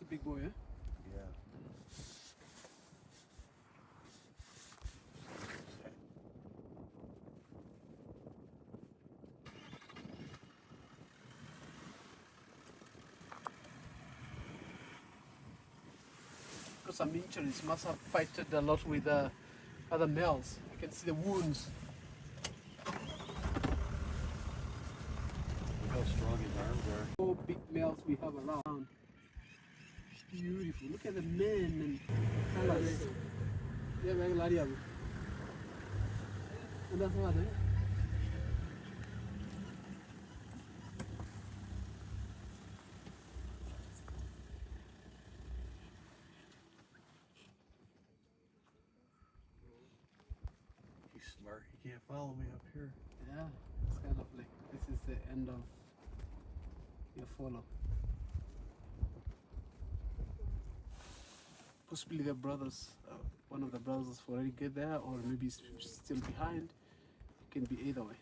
big boy, eh? Yeah. Got some injuries. Must have fighted a lot with other males. You can see the wounds. Look how strong his arms are. Four big males we have around. Beautiful. Look at the men and colors. Yeah, very large. And that's what, eh? He's smart. He can't follow me up here. Yeah, it's kind of like this is the end of your follow. Possibly the brothers, one of the brothers already get there, or maybe still behind. It can be either way.